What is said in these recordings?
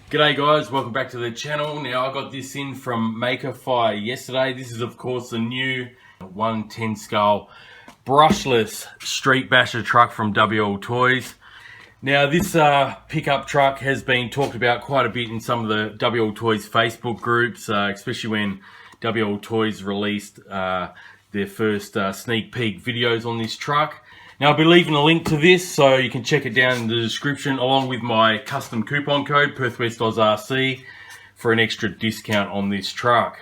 G'day guys, welcome back to the channel. Now I got this in from Maker Fire yesterday. This is of course the new 110 scale brushless street basher truck from Wltoys. Now this pickup truck has been talked about quite a bit in some of the Wltoys Facebook groups, especially when Wltoys released their first sneak peek videos on this truck. Now I'll be leaving a link to this so you can check it down in the description along with my custom coupon code PerthWestOzRC for an extra discount on this truck.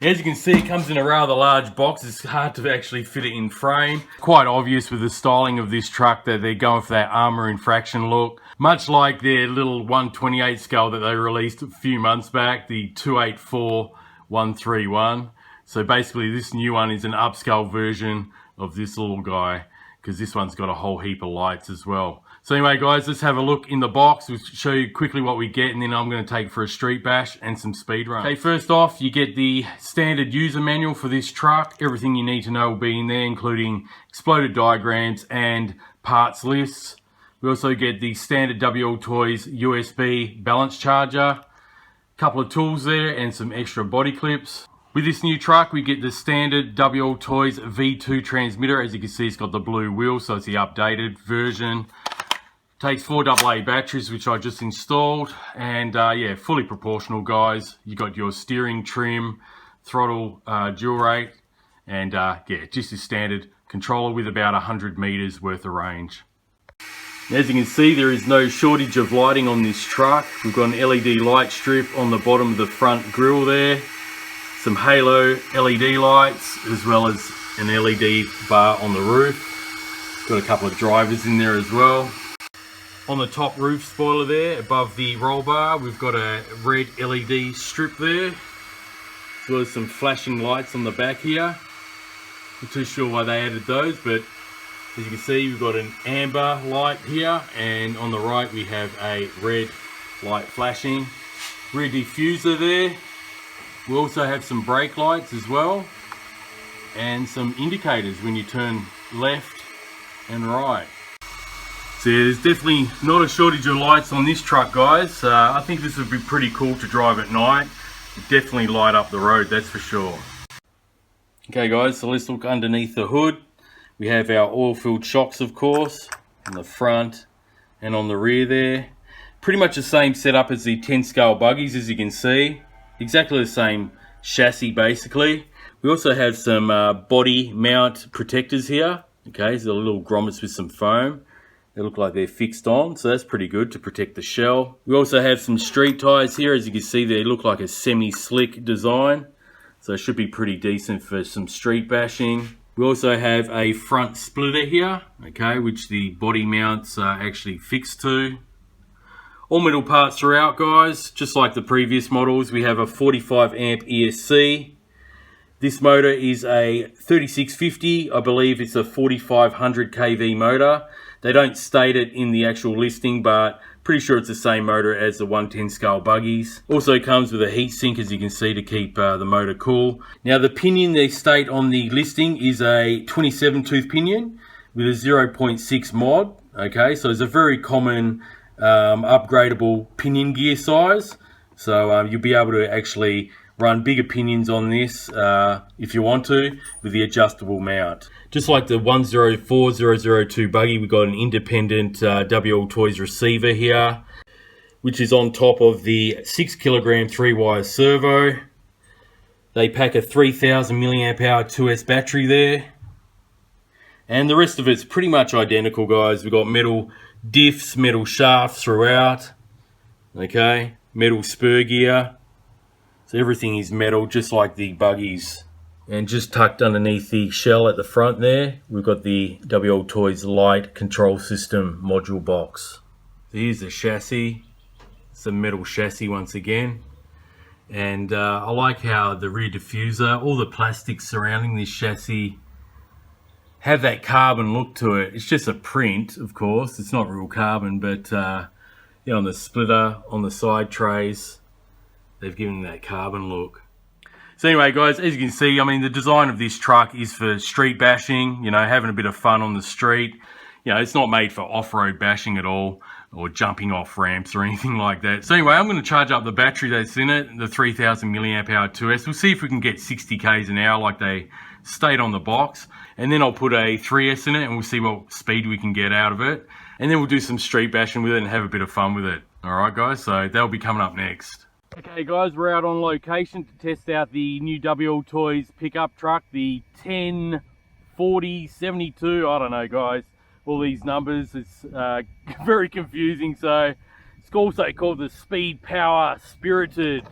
Now, as you can see, it comes in a rather large box. It's hard to actually fit it in frame. Quite obvious with the styling of this truck that they're going for that armor infraction look, much like their little 128 scale that they released a few months back, the 284131. So basically this new one is an upscale version of this little guy, because this one's got a whole heap of lights as well. So anyway guys, let's have a look in the box. We'll show you quickly what we get, and then I'm going to take for a street bash and some speed runs. Okay, first off, you get the standard user manual for this truck. Everything you need to know will be in there, including exploded diagrams and parts lists. We also get the standard Wltoys USB balance charger, a couple of tools there, and some extra body clips. With this new truck, we get the standard Wltoys V2 transmitter. As you can see, it's got the blue wheel, so it's the updated version. Takes 4 AA batteries, which I just installed. And yeah, fully proportional, guys. You got your steering trim, throttle dual rate, and yeah, just a standard controller with about 100 meters worth of range. As you can see, there is no shortage of lighting on this truck. We've got an LED light strip on the bottom of the front grille there. Some halo LED lights, as well as an LED bar on the roof. Got a couple of drivers in there as well. On the top roof spoiler there, above the roll bar, we've got a red LED strip there, as well as some flashing lights on the back here. Not too sure why they added those, but as you can see, we've got an amber light here, and on the right we have a red light flashing. Rear diffuser there. We also have some brake lights as well, and some indicators when you turn left and right. So yeah, there's definitely not a shortage of lights on this truck, guys. I think this would be pretty cool to drive at night. It'd definitely light up the road, that's for sure. Okay guys, so let's look underneath the hood. We have our oil-filled shocks, of course, on the front and on the rear there. Pretty much the same setup as the 10 scale buggies, as you can see. Exactly the same chassis basically. We also have some body mount protectors here. Okay, so little grommets with some foam. They look like they're fixed on, so that's pretty good to protect the shell. We also have some street tires here. As you can see, they look like a semi-slick design, so it should be pretty decent for some street bashing. We also have a front splitter here, okay, which the body mounts are actually fixed to. All metal parts throughout, guys, just like the previous models. We have a 45 amp ESC. This motor is a 3650. I believe it's a 4500 kV motor. They don't state it in the actual listing, but pretty sure it's the same motor as the 110 scale buggies. Also comes with a heat sink, as you can see, to keep the motor cool. Now the pinion they state on the listing is a 27 tooth pinion with a 0.6 mod. Okay, so it's a very common upgradable pinion gear size, so you'll be able to actually run bigger pinions on this if you want to, with the adjustable mount. Just like the 104002 buggy, we've got an independent Wltoys receiver here, which is on top of the 6 kilogram 3-wire servo. They pack a 3000 milliamp hour 2S battery there, and the rest of it's pretty much identical, guys. We've got metal diffs, metal shafts throughout, okay, metal spur gear, so everything is metal just like the buggies. And just tucked underneath the shell at the front there, we've got the Wltoys light control system module box. So here's the chassis. It's a metal chassis once again, and I like how the rear diffuser, all the plastics surrounding this chassis have that carbon look to it. It's just a print, of course, it's not real carbon, but you know, on the splitter, on the side trays, they've given that carbon look. So anyway, guys, as you can see, I mean, the design of this truck is for street bashing, you know, having a bit of fun on the street. You know, it's not made for off-road bashing at all, or jumping off ramps or anything like that. So anyway, I'm going to charge up the battery that's in it, the 3000 milliamp hour 2S. We'll see if we can get 60 k's an hour like they state on the box. And then I'll put a 3S in it and we'll see what speed we can get out of it. And then we'll do some street bashing with it and have a bit of fun with it. All right, guys, so that'll be coming up next. Okay, guys, we're out on location to test out the new Wltoys pickup truck, the 104072. I don't know, guys. All these numbers, it's very confusing. So it's also called the Speed Power Spirited,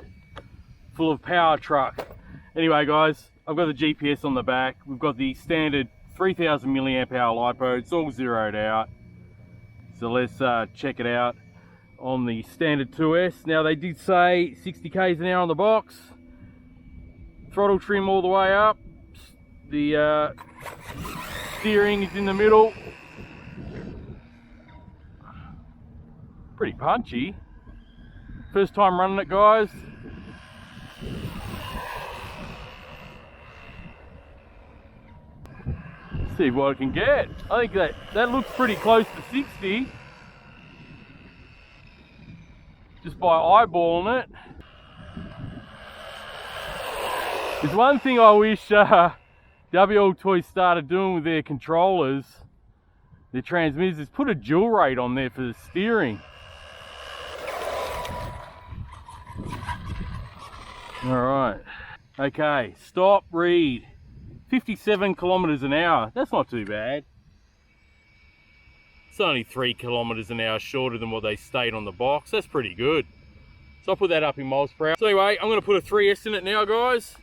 full of power truck. Anyway, guys, I've got the GPS on the back. We've got the standard 3000 milliamp hour LiPo. It's all zeroed out. So let's check it out on the standard 2S. Now they did say 60 k's an hour on the box. Throttle trim all the way up. The steering is in the middle. Pretty punchy. First time running it, guys. Let's see what I can get. I think that looks pretty close to 60. Just by eyeballing it. There's one thing I wish Wltoys started doing with their controllers, their transmitters, is put a dual rate on there for the steering. Alright, okay, stop, read. 57 kilometers an hour, that's not too bad. It's only 3 kilometers an hour shorter than what they state on the box. That's pretty good. So I'll put that up in miles per hour. So anyway, I'm going to put a 3S in it now, guys,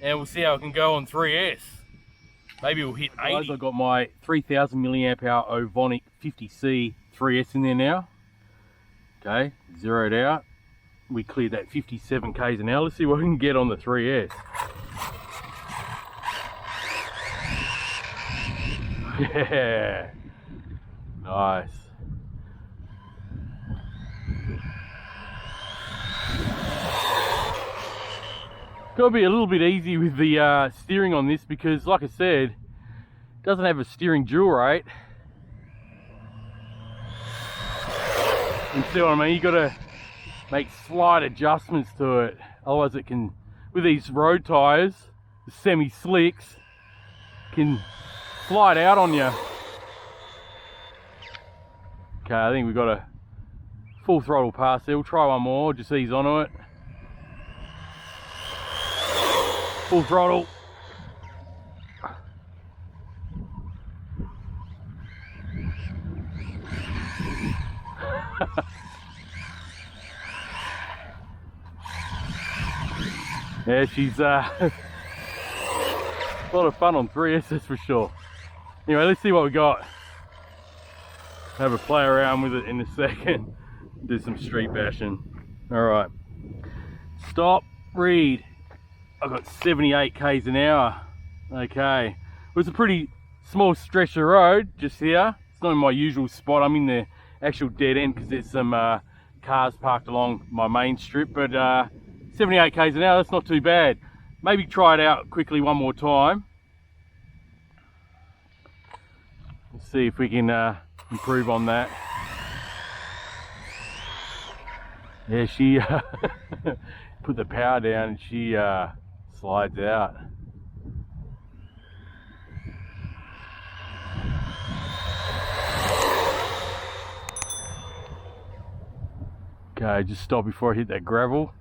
and we'll see how it can go on 3S. Maybe we'll hit 80. Guys, I've got my 3000 milliamp hour Ovonic 50C 3S in there now. Okay, zeroed out. We cleared that 57 k's an hour. Let's see what we can get on the 3S. Yeah, nice. Gotta be a little bit easy with the steering on this because, like I said, it doesn't have a steering dual rate. You see what I mean? You gotta make slight adjustments to it, otherwise it can, with these road tires, the semi-slicks, can slide out on you. Okay, I think we've got a full throttle pass there. We'll try one more, just ease onto it. Full throttle. Yeah, she's a lot of fun on 3S, that's for sure. Anyway, let's see what we got. Have a play around with it in a second. Do some street bashing. Alright. Stop, read. I've got 78 k's an hour. Okay. It was a pretty small stretch of road just here. It's not in my usual spot. I'm in the actual dead end because there's some cars parked along my main strip, but 78 k's an hour, that's not too bad. Maybe try it out quickly one more time. Let's see if we can improve on that. Yeah, she put the power down and she slides out. Okay, just stop before I hit that gravel.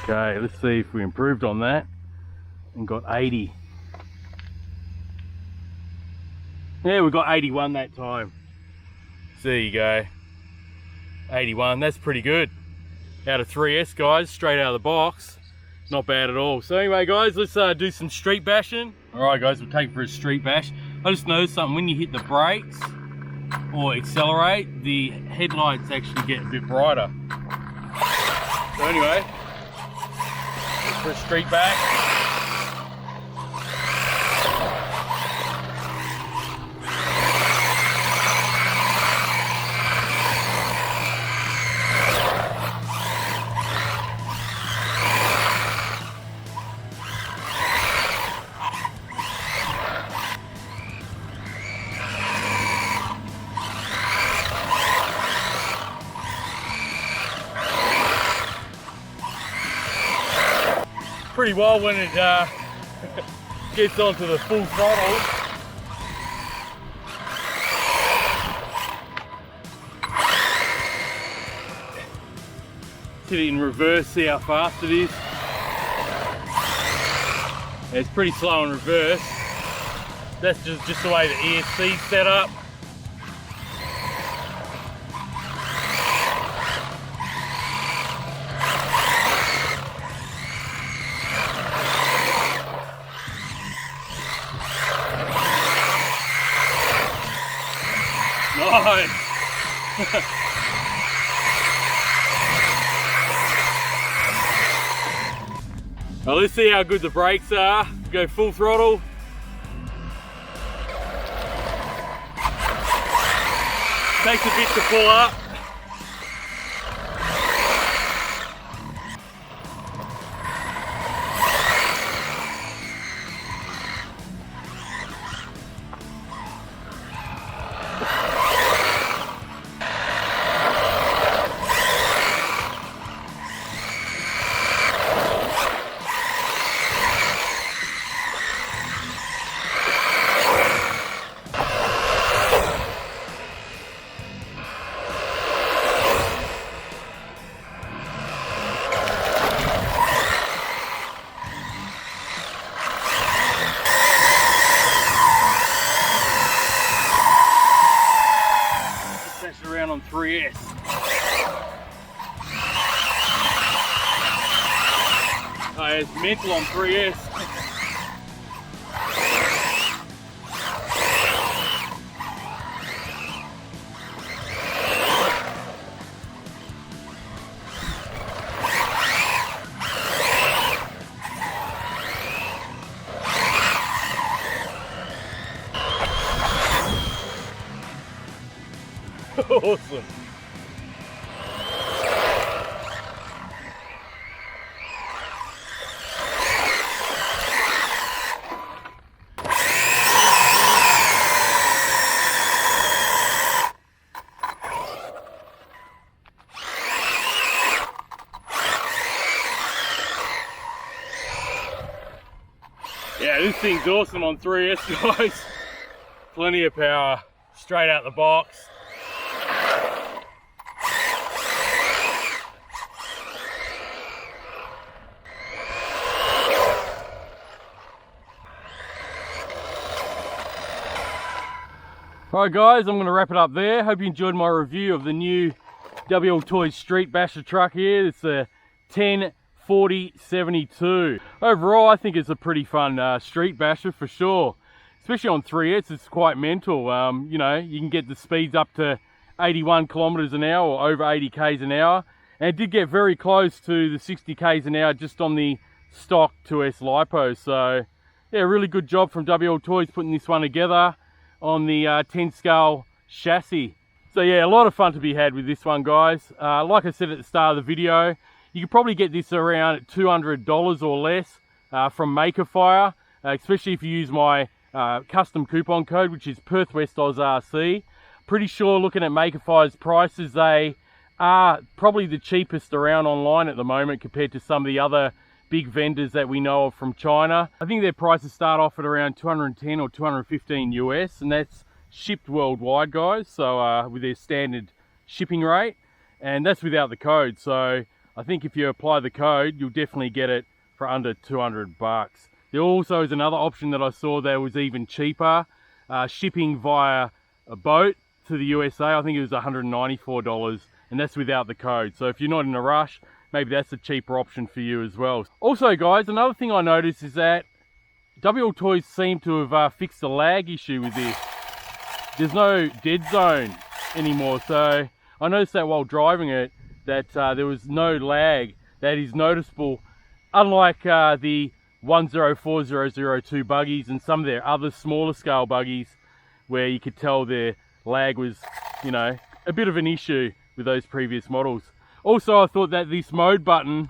Okay, let's see if we improved on that and got 80. Yeah, we got 81 that time. So there you go. 81, that's pretty good. Out of 3S, guys, straight out of the box. Not bad at all. So anyway, guys, let's do some street bashing. Alright guys, we'll take it for a street bash. I just noticed something, when you hit the brakes or accelerate, the headlights actually get a bit brighter. So anyway, for a street bash. pretty wild when it gets onto the full throttle. Hit it in reverse, see how fast it is. It's pretty slow in reverse. That's just the way the ESC's set up. Nice. Well, let's see how good the brakes are. Go full throttle. Takes a bit to pull up. Around on 3S. Oh, it's mental on 3S. Awesome. Yeah, this thing's awesome on 3S, guys. Plenty of power straight out the box. Alright guys, I'm going to wrap it up there. Hope you enjoyed my review of the new Wltoys Street Basher truck here. It's a 104072. Overall, I think it's a pretty fun street basher for sure. Especially on 3S, it's quite mental. You know, you can get the speeds up to 81 kilometers an hour or over 80 k's an hour. And it did get very close to the 60 k's an hour just on the stock 2S LiPo. So yeah, really good job from Wltoys putting this one together on the 10 scale chassis. So yeah, a lot of fun to be had with this one, guys. Like I said at the start of the video, you could probably get this around $200 or less from Makerfire, especially if you use my custom coupon code, which is Perth West Oz RC. Pretty sure looking at Makerfire's prices, they are probably the cheapest around online at the moment compared to some of the other big vendors that we know of from China. I think their prices start off at around 210 or 215 US, and that's shipped worldwide, guys. So with their standard shipping rate, and that's without the code. So I think if you apply the code, you'll definitely get it for under 200 bucks. There also is another option that I saw that was even cheaper, shipping via a boat to the USA. I think it was $194, and that's without the code. So if you're not in a rush, maybe that's a cheaper option for you as well. Also guys, another thing I noticed is that Wltoys seem to have fixed the lag issue with this. There's no dead zone anymore. So I noticed that while driving it, that there was no lag that is noticeable, unlike the 104002 buggies and some of their other smaller scale buggies where you could tell their lag was, you know, a bit of an issue with those previous models. Also, I thought that this mode button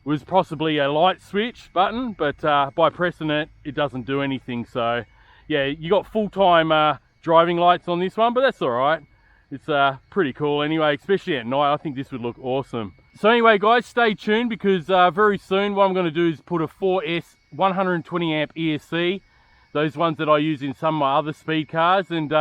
was possibly a light switch button, but by pressing it, it doesn't do anything. So yeah, you got full-time driving lights on this one, but that's all right. It's pretty cool anyway, especially at night. I think this would look awesome. So anyway guys, stay tuned because very soon what I'm going to do is put a 4S 120 amp ESC, those ones that I use in some of my other speed cars, and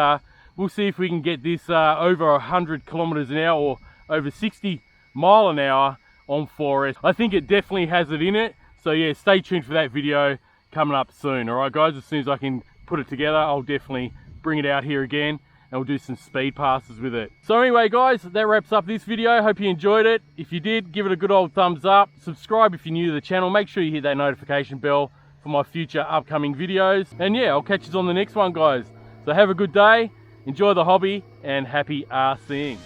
we'll see if we can get this over 100 kilometers an hour or over 60 mile an hour on 4S. I think it definitely has it in it. So yeah, stay tuned for that video coming up soon. All right guys, as soon as I can put it together, I'll definitely bring it out here again and we'll do some speed passes with it. So anyway guys, that wraps up this video. Hope you enjoyed it. If you did, give it a good old thumbs up. Subscribe if you're new to the channel. Make sure you hit that notification bell for my future upcoming videos. And yeah, I'll catch you on the next one guys. So have a good day, enjoy the hobby, and happy RCing.